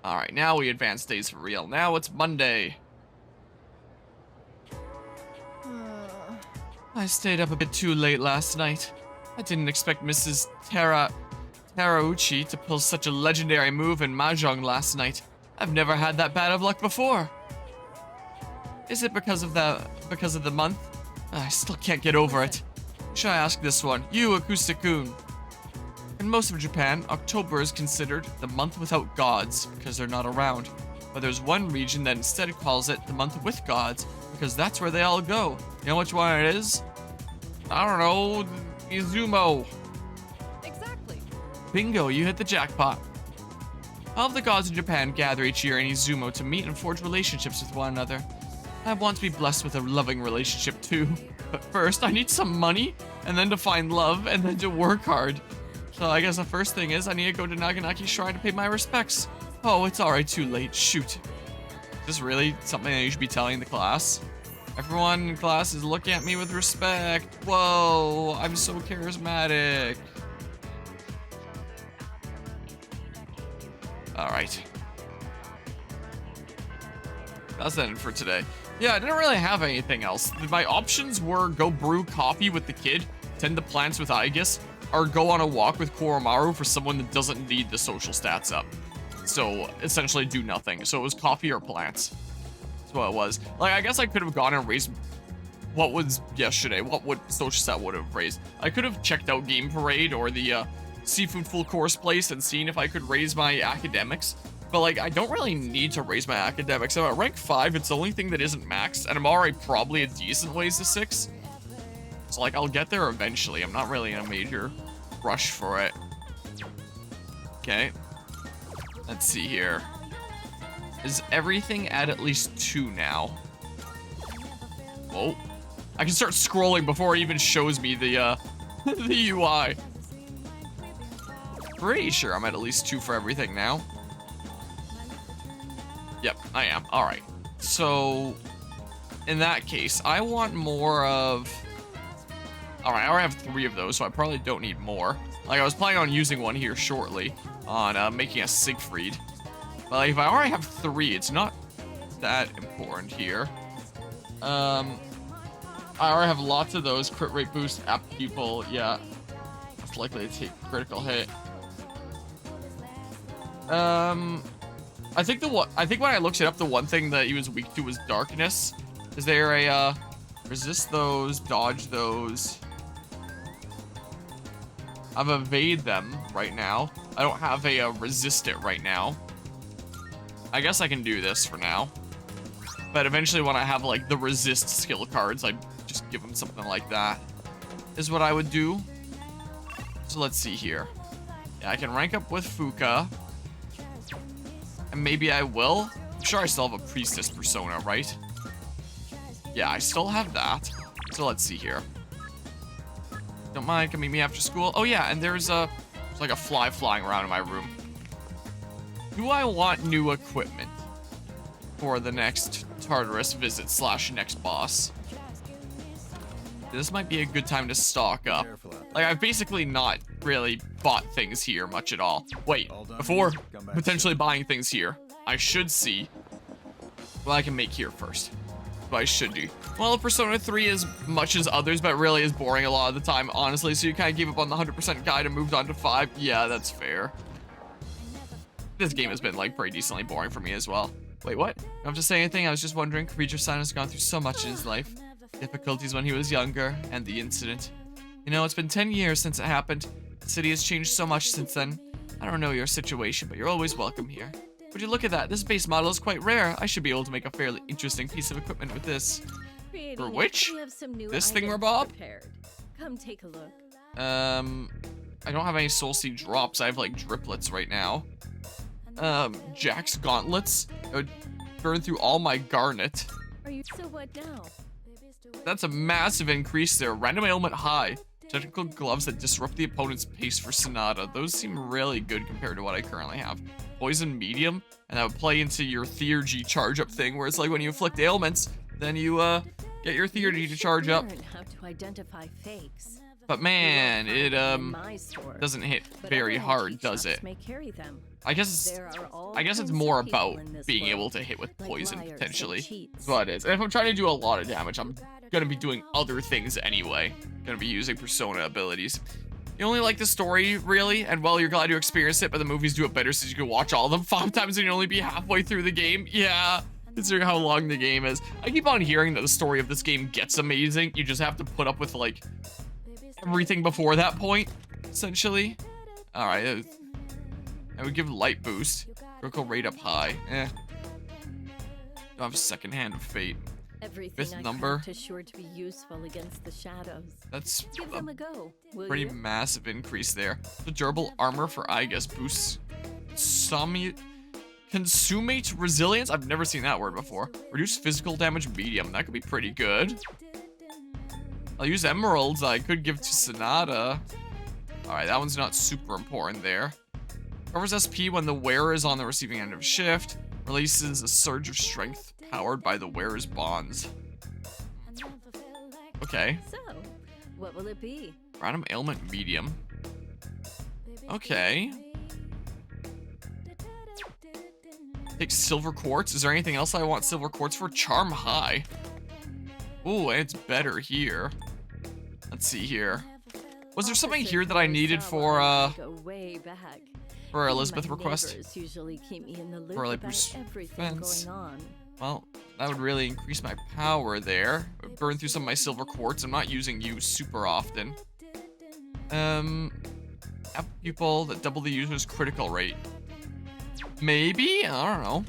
Alright, now we advance days for real. Now it's Monday. I stayed up a bit too late last night. I didn't expect Mrs. Terauchi to pull such a legendary move in Mahjong last night. I've never had that bad of luck before. Is it because of the month? I still can't get over it. Should I ask this one? You, Akustikun. In most of Japan, October is considered the month without gods because they're not around. But there's one region that instead calls it the month with gods because that's where they all go. You know which one it is? I don't know. Izumo. Exactly. Bingo, you hit the jackpot. All of the gods in Japan gather each year in Izumo to meet and forge relationships with one another. I want to be blessed with a loving relationship too. But first, I need some money, and then to find love, and then to work hard. So I guess the first thing is I need to go to Naganaki Shrine to pay my respects. Oh, it's already too late. Shoot. Is this really something that you should be telling the class? Everyone in class is looking at me with respect. Whoa, I'm so charismatic. Alright. That's it for today. Yeah, I didn't really have anything else. My options were go brew coffee with the kid, tend the plants with Aegis, or go on a walk with Koromaru for someone that doesn't need the social stats up. So, essentially do nothing. So it was coffee or plants. That's what it was. Like, I guess I could have gone and raised what was yesterday. What would social stat would have raised? I could have checked out Game Parade or the seafood full course place and seen if I could raise my academics. But, like, I don't really need to raise my academics. I'm at rank 5. It's the only thing that isn't maxed. And I'm already probably a decent ways to 6. So, like, I'll get there eventually. I'm not really in a major rush for it. Okay. Let's see here. Is everything at least 2 now? Whoa. I can start scrolling before it even shows me the, the UI. Pretty sure I'm at least 2 for everything now. Yep, I am. All right. So, in that case, I want more of... All right, I already have 3 of those, so I probably don't need more. Like, I was planning on using one here shortly on making a Siegfried. But like, if I already have 3, it's not that important here. I already have lots of those. Crit rate boost, app pupil, yeah. It's likely to take critical hit. I think when I looked it up, the one thing that he was weak to was darkness. Is there a resist those, dodge those? I've evade them right now. I don't have a resist it right now. I guess I can do this for now. But eventually when I have like the resist skill cards, I just give them something like that. Is what I would do. So let's see here. Yeah, I can rank up with Fuka. And maybe I will. I'm sure I still have a priestess persona, right? Yeah, I still have that. So let's see here. Don't mind, can meet me after school. Oh yeah, and there's like a fly flying around in my room. Do I want new equipment for the next Tartarus visit / next boss? This might be a good time to stock up. Like, I've basically not really bought things here much at all. Wait, before potentially buying things here, I should see what I can make here first. What I should do. Well, Persona 3 as much as others, but really is boring a lot of the time, honestly, so you kind of gave up on the 100% guide and moved on to 5. Yeah, that's fair. This game has been, like, pretty decently boring for me as well. Wait, what? Don't have to say anything, I was just wondering. Creature-san has gone through so much in his life. Difficulties when he was younger, and the incident. You know, it's been 10 years since it happened. The city has changed so much since then. I don't know your situation, but you're always welcome here. Would you look at that? This base model is quite rare. I should be able to make a fairly interesting piece of equipment with this. For which? This thing, Bob? Come take a look. I don't have any Soul Seed drops. I have like driplets right now. Jack's gauntlets. It would burn through all my garnet. Are you so what now? That's a massive increase there. Random ailment high. Technical gloves that disrupt the opponent's pace for Sonata. Those seem really good compared to what I currently have. Poison medium, and that would play into your Theurgy charge up thing, where it's like when you inflict ailments, then you get your Theurgy to charge up. Learn how to identify fakes. But man, it In my store. doesn't hit But very other hard, antique does shops it? may carry them. I guess There are all it's kinds more of people about in this being able world, to hit with like poison liars and potentially. cheats. That's what it is. And if I'm trying to do a lot of damage, I'm gonna be doing other things anyway. Gonna be using persona abilities. You only like the story, really? And well, you're glad you experienced it, but the movies do it better since you can watch all of them 5 times and you only be halfway through the game. Yeah, considering how long the game is. I keep on hearing that the story of this game gets amazing. You just have to put up with, like, everything before that point, essentially. Alright, I would give light boost. Critical rate up high. Don't have second hand of fate. Everything Fifth I number. craft is sure to be useful against the shadows. That's Give them a go, will pretty you? massive increase there. The durable armor for, I guess, boosts consummate resilience. I've never seen that word before. Reduce physical damage medium. That could be pretty good. I'll use emeralds. I could give to Sonata. Alright, that one's not super important there. Covers SP when the wearer is on the receiving end of shift. Releases a surge of strength powered by the wearer's bonds. Okay. So, what will it be? Random ailment medium. Okay. Take silver quartz. Is there anything else I want silver quartz for? Charm high. Ooh, and it's better here. Let's see here. Was there something here that I needed for Go way back. for My Elizabeth request? neighbors usually keep me in the loop For, like, about everything defense. going on. Well, that would really increase my power there. Burn through some of my silver quartz. I'm not using you super often. Have people that double the user's critical rate. Maybe? I don't know.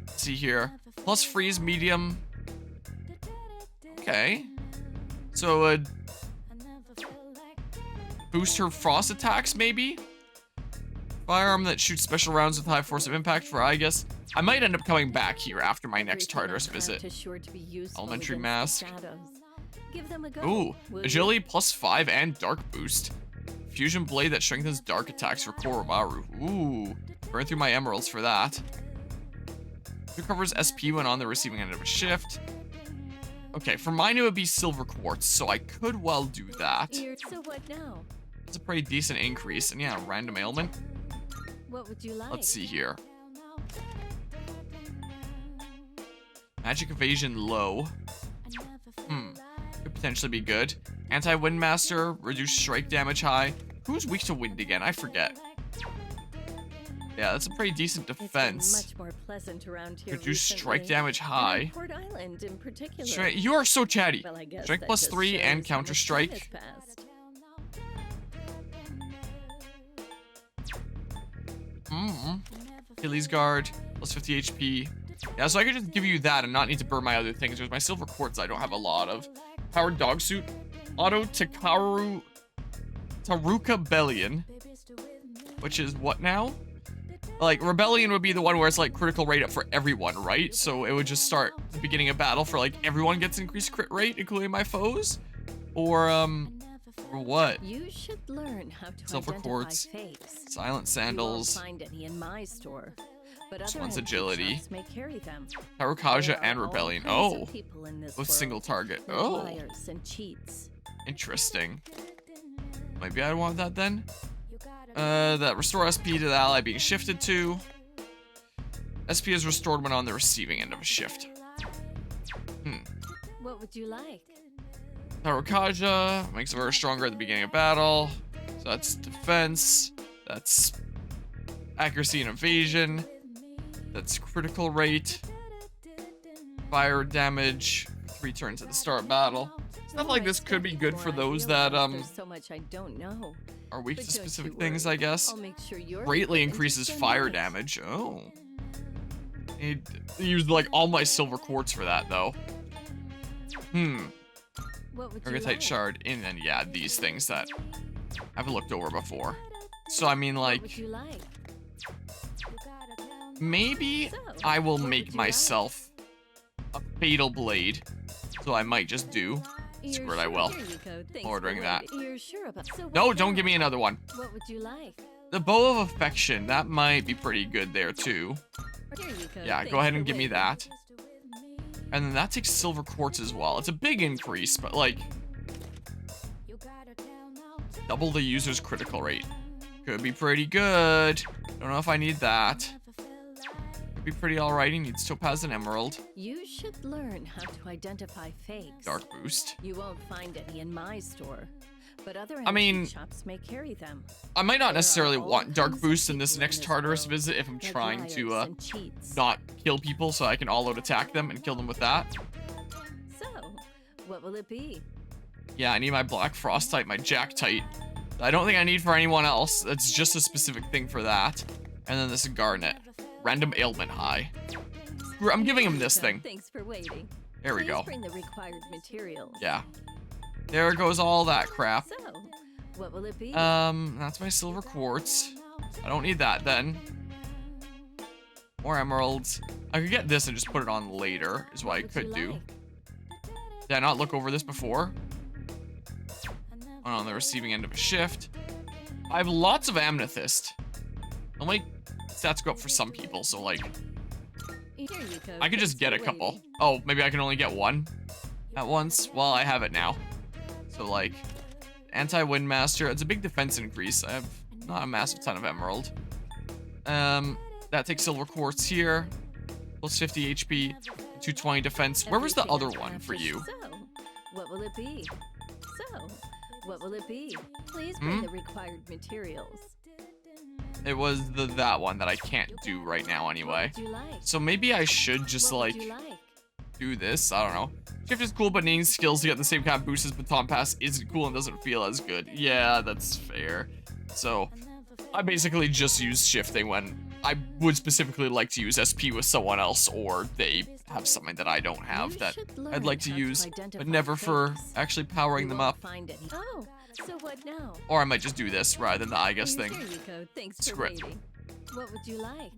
Let's see here. Plus freeze medium. Okay. So, boost her frost attacks, maybe? Firearm that shoots special rounds with high force of impact for, I guess. I might end up coming back here after my next Everything I Tartarus craft visit. is sure to be useful Elementary against the mask. shadows. Give them a go, Ooh, will agility +5 and dark boost. Fusion blade that strengthens dark attacks for Koromaru. Ooh, burn through my emeralds for that. Recovers SP when on the receiving end of a shift. Okay, for mine it would be silver quartz, so I could well do that. you? So what now? It's a pretty decent increase, and yeah, random ailment. What would you like? Let's see here. Magic evasion low. Could potentially be good. Anti-wind master, reduce strike damage high. Who's weak to wind again? I forget. Yeah, that's a pretty decent It's been defense. much more pleasant around here Reduce strike recently. damage And high. on Port Island in particular. You are so chatty. Well, I guess Strike that plus just 3 shows and how much counter time strike. has passed. Achilles guard, plus 50 HP. Yeah, so I could just give you that and not need to burn my other things. There's my silver quartz I don't have a lot of. Powered dog suit. Auto Taruka Bellion. Which is what now? Like, Rebellion would be the one where it's like critical rate up for everyone, right? So it would just start at the beginning of battle for like everyone gets increased crit rate, including my foes? Or what? You should learn how to Silver identify quartz. fakes. Silent You won't sandals. find any in my store, but This other one's antique agility. shops may carry them. Tarukaja There and are all Rebellion. kinds of Oh, people in this with world, single target. like Oh, liars and cheats. interesting. Maybe I want that then. That restore SP to the ally being shifted to. SP is restored when on the receiving end of a shift. What would you like? Tarukaja makes her stronger at the beginning of battle. So that's defense. That's accuracy and evasion. That's critical rate. Fire damage. 3 turns at the start of battle. Stuff like this could be good for those that There's so much I don't know. are weak But to don't specific you things, worry. I guess. I'll make sure your Greatly equipment increases is so fire nice. damage. Oh. Need to use like all my silver quartz for that though. What would you Archetype like? shard, and then yeah, these things that I've looked over before. So I mean, What would like, you like? maybe So, I will what would make you myself a fatal blade. So I might just do. You're Screw it, I sure? will. Here you go. Thanks Ordering for that. waiting. You're sure about so No, what don't now? give me another one. What would you like? The bow of affection, that might be pretty good there too. Here you go. Yeah, Thanks go ahead for and give me waiting. that. And then that takes silver quartz as well. It's a big increase, but like, Double the user's critical rate. Could be pretty good. Don't know if I need that. Could be pretty alright. He needs Topaz and Emerald. You should learn how to identify fakes. Dark boost. You won't find any in my store, but other I mean, shops may carry them. I might not There necessarily are all want Dark kinds of Boost in this people in next this Tartarus world, visit if I'm like trying liars to and cheats. not kill people so I can all-out attack them and kill them with that. So, what will it be? Yeah, I need my Black Frostite, my Jacktite. I don't think I need for anyone else. That's just a specific thing for that. And then this Garnet. Random Ailment High. I'm giving him this thing. Thanks for waiting. There we Please go. bring the required materials. Yeah. There goes all that crap. So, what will it be? That's my silver quartz. I don't need that then. More emeralds. I could get this and just put it on later, is what I What would could you do. like? Did I not look over this before? On the receiving end of a shift. I have lots of amethyst. Only stats go up for some people, so like Here you go. I could just Thanks get for a couple. waiting. Oh, maybe I can only get one at once. Well, I have it now. So like anti-wind master. It's a big defense increase. I have not a massive ton of emerald. That takes silver quartz here. Plus 50 HP, 220 defense. Where was the Everything other I one have for is you? So, what will it be? So, what will it be? Please bring the required materials. It was that one that I can't do right now anyway. What would you like? So maybe I should just What like would you like? do this. I don't know. Shift is cool, but needing skills to get the same kind of boost as Baton Pass isn't cool and doesn't feel as good. Yeah, that's fair. So I basically just use shifting when I would specifically like to use SP with someone else, or they have something that I don't have You that should learn I'd like to how use, identify but never for fakes. actually powering You them won't up. Find any. Oh, so what now? Or I might just do this rather than the I guess thing. Here you go. Thanks Screw for it. waiting. What would you like?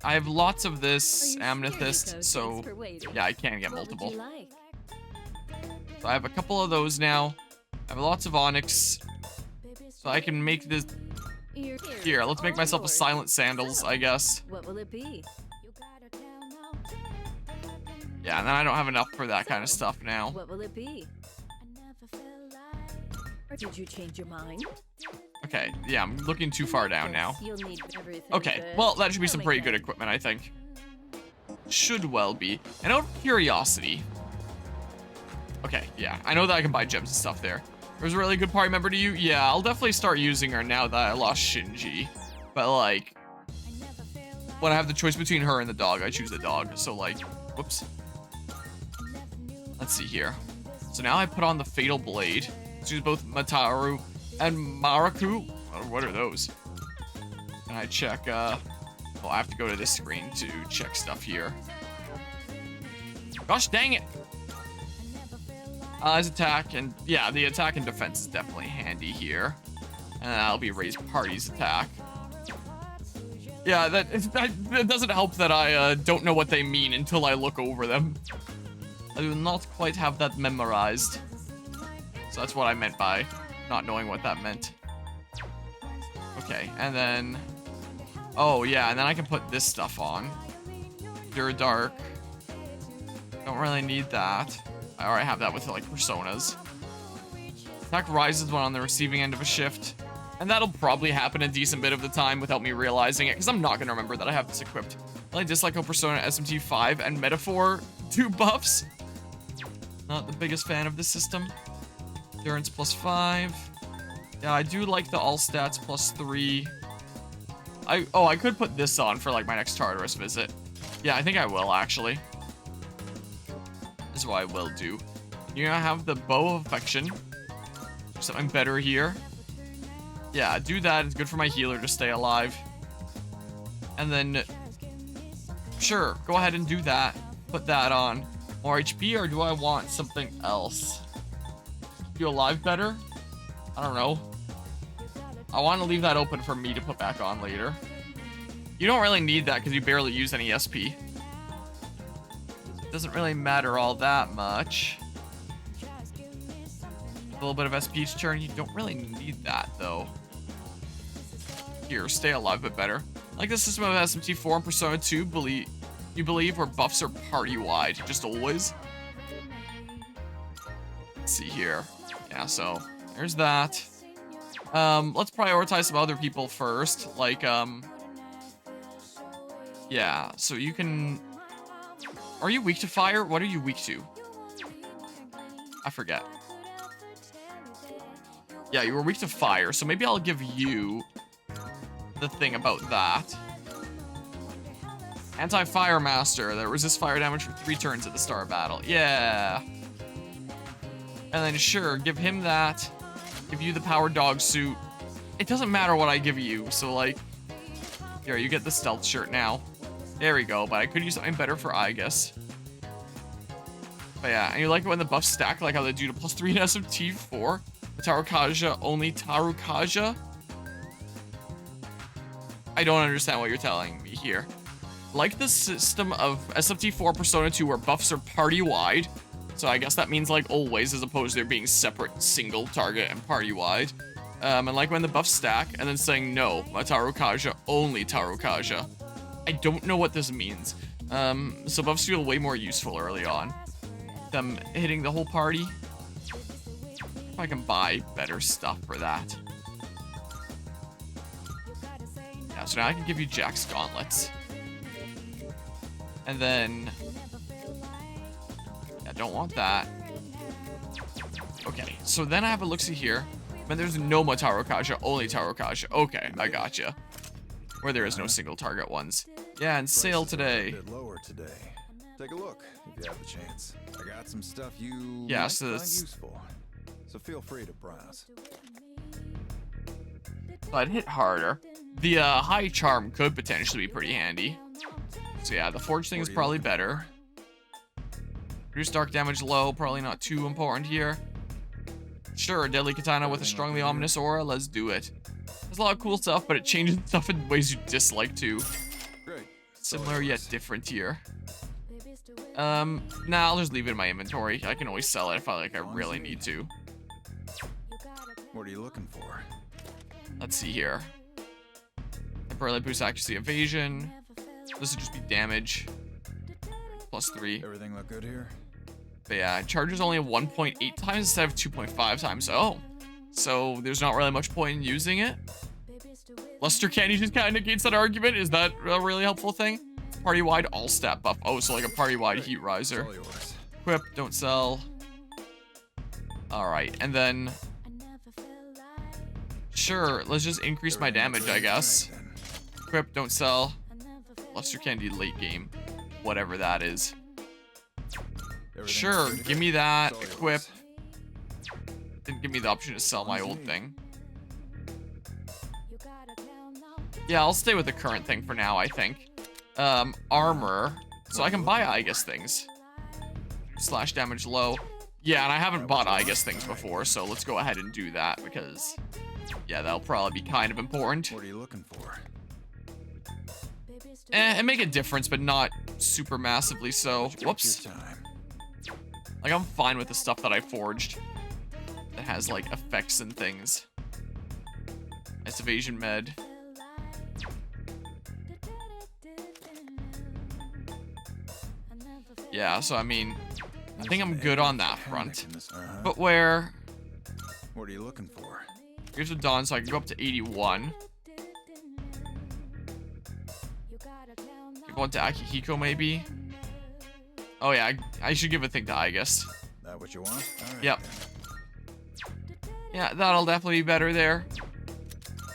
I have lots of this Here you go. amethyst, Thanks so for waiting. yeah, I can get What would multiple. you like? So I have a couple of those now. I have lots of onyx, so I can make this. Here, let's make all myself a yours. silent sandals, So, I guess. What will it be? Yeah, and then I don't have enough for that kind of stuff now. What will it be? Or did you change your mind? Okay, yeah, I'm looking too far down now. You'll need everything. Okay, good. well, that should be some Coming pretty in. good equipment, I think. Should well be. And out of curiosity. Okay, yeah, I know that I can buy gems and stuff there. There's a really good party member to you? Yeah, I'll definitely start using her now that I lost Shinji. But, like, when I have the choice between her and the dog, I choose the dog. So, like, whoops. Let's see here. So now I put on the Fatal Blade. Choose both Mataru and Maraku. What are those? And I check, well, I have to go to this screen to check stuff here. Gosh dang it! His attack, and yeah, the attack and defense is definitely handy here. And that'll be raised party's attack. Yeah, that doesn't help that I don't know what they mean until I look over them. I do not quite have that memorized. So that's what I meant by not knowing what that meant. Okay, and then... Oh, yeah, and then I can put this stuff on. Pure Dark. Don't really need that. I already have that with, like, Personas. Attack rises when on the receiving end of a shift. And that'll probably happen a decent bit of the time without me realizing it, because I'm not going to remember that I have this equipped. I only dislike how Persona SMT 5 and Metaphor do buffs. Not the biggest fan of this system. Endurance +5. Yeah, I do like the all stats +3. I could put this on for like my next Tartarus visit. Yeah, I think I will actually. This is what I will do. You're gonna have the Bow of Affection. Something better here. Yeah, do that. It's good for my healer to stay alive. And then, sure, go ahead and do that. Put that on. More HP, or do I want something else? You alive better? I don't know. I want to leave that open for me to put back on later. You don't really need that because you barely use any SP. Doesn't really matter all that much. A little bit of SP each turn. You don't really need that though. Here, stay alive a bit better. Like the system of SMT4 and Persona 2, you believe where buffs are party-wide, just always. Let's see here. Yeah, so there's that. Let's prioritize some other people first. Like, yeah, so you can... Are you weak to fire? What are you weak to? I forget. Yeah, you were weak to fire, so maybe I'll give you the thing about that. Anti-Fire Master that resists fire damage for 3 turns at the start of battle. Yeah. And then sure, give him that. Give you the Power Dog suit. It doesn't matter what I give you, so like... Here, you get the stealth shirt now. There we go, but I could use something better for Aegis. But yeah, and you like it when the buffs stack, like how they do to +3 in SMT 4? Tarukaja, only Tarukaja? I don't understand what you're telling me here. Like the system of SMT4 Persona 2 where buffs are party-wide. So I guess that means like always as opposed to there being separate single target and party-wide. And like when the buffs stack and then saying no, Tarukaja, only Tarukaja. I don't know what this means. So buffs feel way more useful early on. Them hitting the whole party. If I can buy better stuff for that. Yeah, so now I can give you Jack's gauntlets. And then... I don't want that. Okay, so then I have a look-see here. But there's no Tarukaja, only Tarukaja. Okay, I gotcha. Where there is no single target ones. Yeah, and sale today. A bit lower today. Take a look if you have the chance. I got some stuff you yeah, might so find that's... useful. So feel free to browse. So I'd hit harder. The high charm could potentially be pretty handy. So yeah, the forge thing is probably better. Reduce dark damage low, probably not too important here. Sure, deadly katana with a strongly ominous aura, let's do it. There's a lot of cool stuff, but it changes stuff in ways you dislike too. Great. Similar yet different here. Nah, I'll just leave it in my inventory. I can always sell it if I really need to. What are you looking for? Let's see here. Temporarily boost accuracy evasion. This would just be damage. +3. Everything look good here? But yeah, it charges only 1.8 times instead of 2.5 times. Oh, so there's not really much point in using it. Luster Candy just kind of negates that argument. Is that a really helpful thing? Party-wide all-stat buff. Oh, so like a party-wide heat riser. Equip, don't sell. Alright, and then... Sure, let's just increase my damage, I guess. Equip, don't sell. Luster Candy late game. Whatever that is. Sure, give me that. Equip. Didn't give me the option to sell my old thing. Yeah, I'll stay with the current thing for now, I think. Armor. So I can buy Aegis things. Slash damage low. Yeah, and I haven't bought Aegis things before, so let's go ahead and do that because... Yeah, that'll probably be kind of important. What are you looking for? It make a difference, but not super massively so. Whoops. Like, I'm fine with the stuff that I forged. That has, like, effects and things. Nice evasion med. Yeah, so I mean, I think I'm good on that front. But where... What are you looking for? Here's the Dawn, so I can go up to 81. Go into Akihiko, maybe? Oh yeah, I should give a thing to Aegis. That what you want? Right, yep. Yeah, that'll definitely be better there.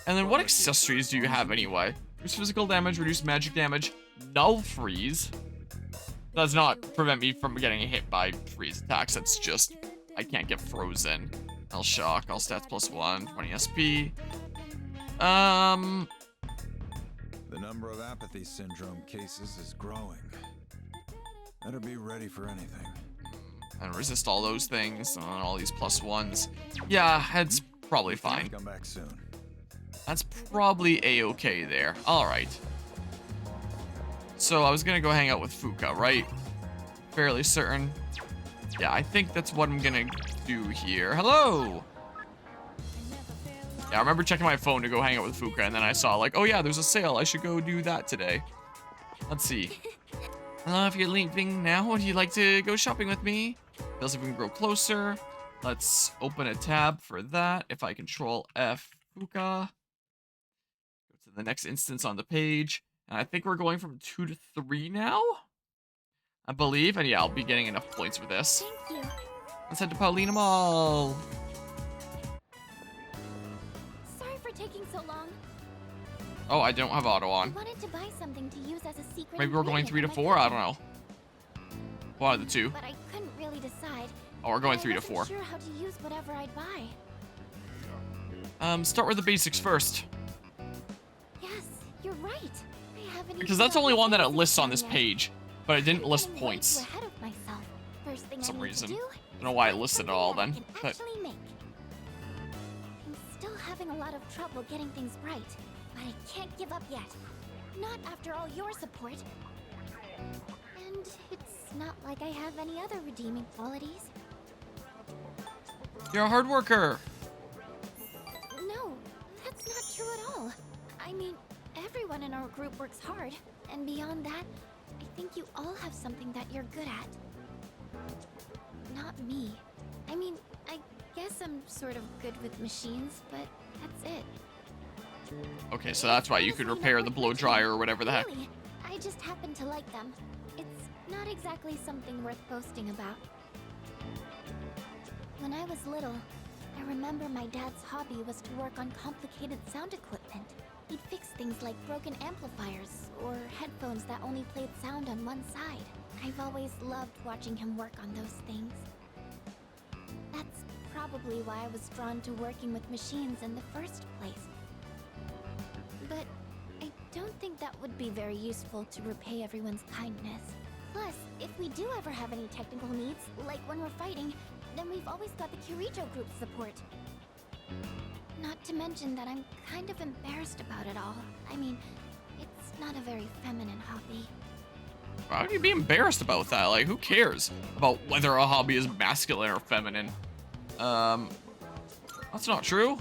And then what accessories do you have anyway? Reduce physical damage, reduce magic damage, null freeze. Does not prevent me from getting hit by freeze attacks. That's just, I can't get frozen. I'll shock, all stats +1, 20 SP. The number of apathy syndrome cases is growing. Better be ready for anything. And resist all those things, and all these +1s. Yeah, it's probably fine. Come back soon. That's probably a-okay there. Alright. So I was gonna go hang out with Fuka, right? Fairly certain. Yeah, I think that's what I'm gonna do here. Hello! Yeah, I remember checking my phone to go hang out with Fuka, and then I saw, like, oh yeah, there's a sale. I should go do that today. Let's see. Hello, if you're leaving now, would you like to go shopping with me? Feels like we can grow closer. Let's open a tab for that. If I control F, Fuka. Go to the next instance on the page. And I think we're going from 2 to 3 now, I believe. And yeah, I'll be getting enough points for this. Thank you. Let's head to Paulina Mall. Sorry for taking so long. Oh, I don't have auto I on. wanted to buy something to use as a secret. Maybe we're going ingredient 3 to in my 4. I cooking, don't know. One of the two. But I couldn't really decide. Oh, we're going I 3 to wasn't 4. Sure how to use whatever I'd buy. Start with the basics first. Yes, you're right. I haven't Because even that's the only gotten one that it basics lists on done this yet. page. But it didn't I'm list getting way points. too ahead of myself. First thing For some I need reason. To do Don't know why it is listed it something all that I then. can But actually make. I'm still having a lot of trouble getting things right, but I can't give up yet. Not after all your support. And it's not like I have any other redeeming qualities. you're a hard worker. No, that's not true at all. I mean, everyone in our group works hard, and beyond that, I think you all have something that you're good at. Not me. I mean, I guess I'm sort of good with machines, but that's it. Okay, so that's why you could repair the blow dryer or whatever the heck. Really, I just happen to like them. It's not exactly something worth boasting about. When I was little, I remember my dad's hobby was to work on complicated sound equipment. He'd fix things like broken amplifiers or headphones that only played sound on one side. I've always loved watching him work on those things. That's probably why I was drawn to working with machines in the first place. But I don't think that would be very useful to repay everyone's kindness. Plus, if we do ever have any technical needs, like when we're fighting, then we've always got the Kirito group's support. Not to mention that I'm kind of embarrassed about it all. I mean, it's not a very feminine hobby. Why would you be embarrassed about that? Like, who cares about whether a hobby is masculine or feminine? That's not true.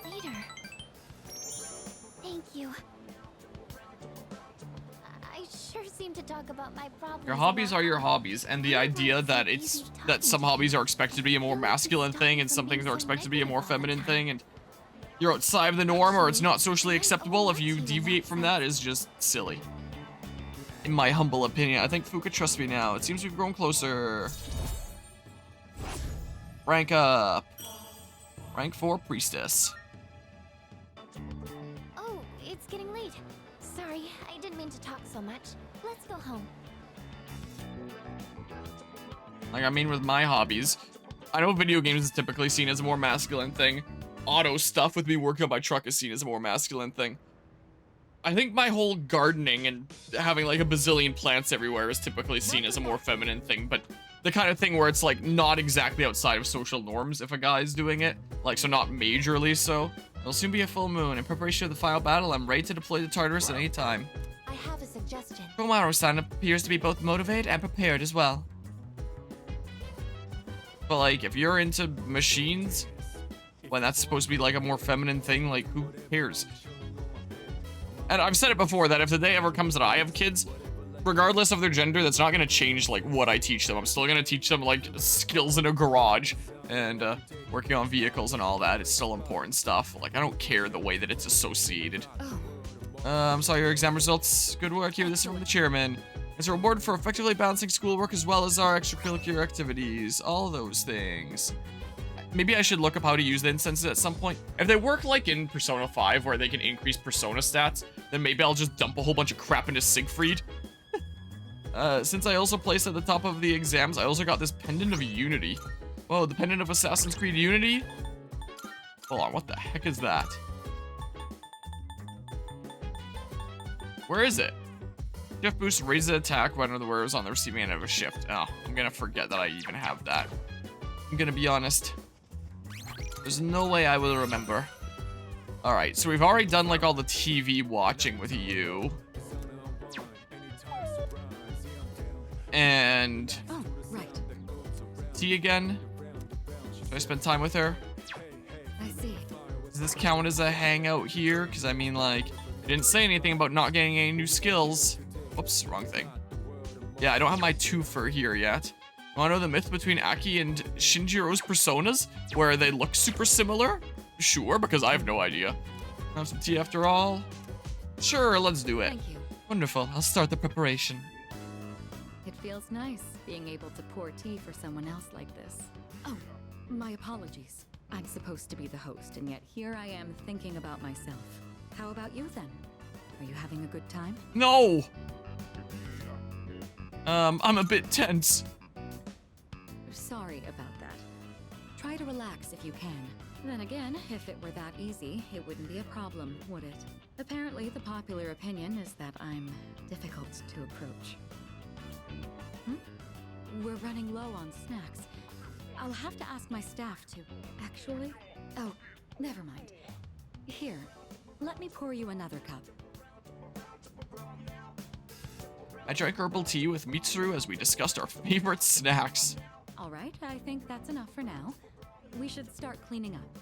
Later. Thank you. I sure seem to talk about my problems. Your hobbies a lot. are your hobbies, and the idea that some hobbies are expected to be a more masculine thing and some things are expected to be a more feminine thing, and you're outside of the norm or it's not socially acceptable if you deviate from that is just silly. In my humble opinion, I think Fuka trusts me now. It seems we've grown closer. Rank up. Rank 4 Priestess. Oh, it's getting late. Sorry, I didn't mean to talk so much. Let's go home. Like, I mean, with my hobbies, I know video games is typically seen as a more masculine thing. Auto stuff with me working on my truck is seen as a more masculine thing. I think my whole gardening and having like a bazillion plants everywhere is typically seen as a more feminine thing, but the kind of thing where it's like not exactly outside of social norms if a guy's doing it, like so not majorly so. It'll soon be a full moon. In preparation of the final battle, I'm ready to deploy the Tartarus at any time. I have a suggestion. Komaru-san appears to be both motivated and prepared as well. But like, if you're into machines, when that's supposed to be like a more feminine thing, like who cares? And I've said it before that if the day ever comes that I have kids, regardless of their gender, that's not going to change like what I teach them. I'm still going to teach them like skills in a garage and working on vehicles and all that. It's still important stuff. Like I don't care the way that it's associated. Saw your exam results. Good work here. This is from the chairman. It's a reward for effectively balancing schoolwork as well as our extracurricular activities. All those things. Maybe I should look up how to use the incenses at some point. If they work like in Persona 5 where they can increase Persona stats, then maybe I'll just dump a whole bunch of crap into Siegfried. Since I also placed at the top of the exams, I also got this Pendant of Unity. Whoa, the Pendant of Assassin's Creed Unity? Hold on, what the heck is that? Where is it? Shift boost raises attack when the wearer is on the receiving end of a shift. Oh, I'm gonna forget that I even have that. I'm gonna be honest. There's no way I will remember. Alright, so we've already done like all the TV watching with you. And Oh, right. T again. Should I spend time with her? I see. Does this count as a hangout here? Because I mean, like, I didn't say anything about not getting any new skills. Whoops, wrong thing. Yeah, I don't have my twofer here yet. Wanna know the myth between Aki and Shinjiro's personas? Where they look super similar? Sure, because I have no idea. Have some tea after all? Sure, let's do it. Thank you. Wonderful, I'll start the preparation. It feels nice being able to pour tea for someone else like this. Oh, my apologies. I'm supposed to be the host, and yet here I am thinking about myself. How about you then? Are you having a good time? No! I'm a bit tense. Sorry about that. Try to relax if you can. Then again, if it were that easy, it wouldn't be a problem, would it? Apparently, the popular opinion is that I'm difficult to approach. We're running low on snacks. I'll have to ask my staff to... Actually? Oh, never mind. Here, let me pour you another cup. I drank herbal tea with Mitsuru as we discussed our favorite snacks. All right, I think that's enough for now. We should start cleaning up.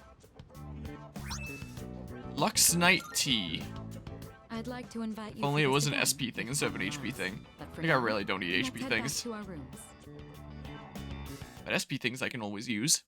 Lux Night Tea. I'd like to invite you. If only to it was this an event SP thing instead of an HP thing. But I for think I now, really don't need let's HP head things. back to our rooms. But SP things I can always use.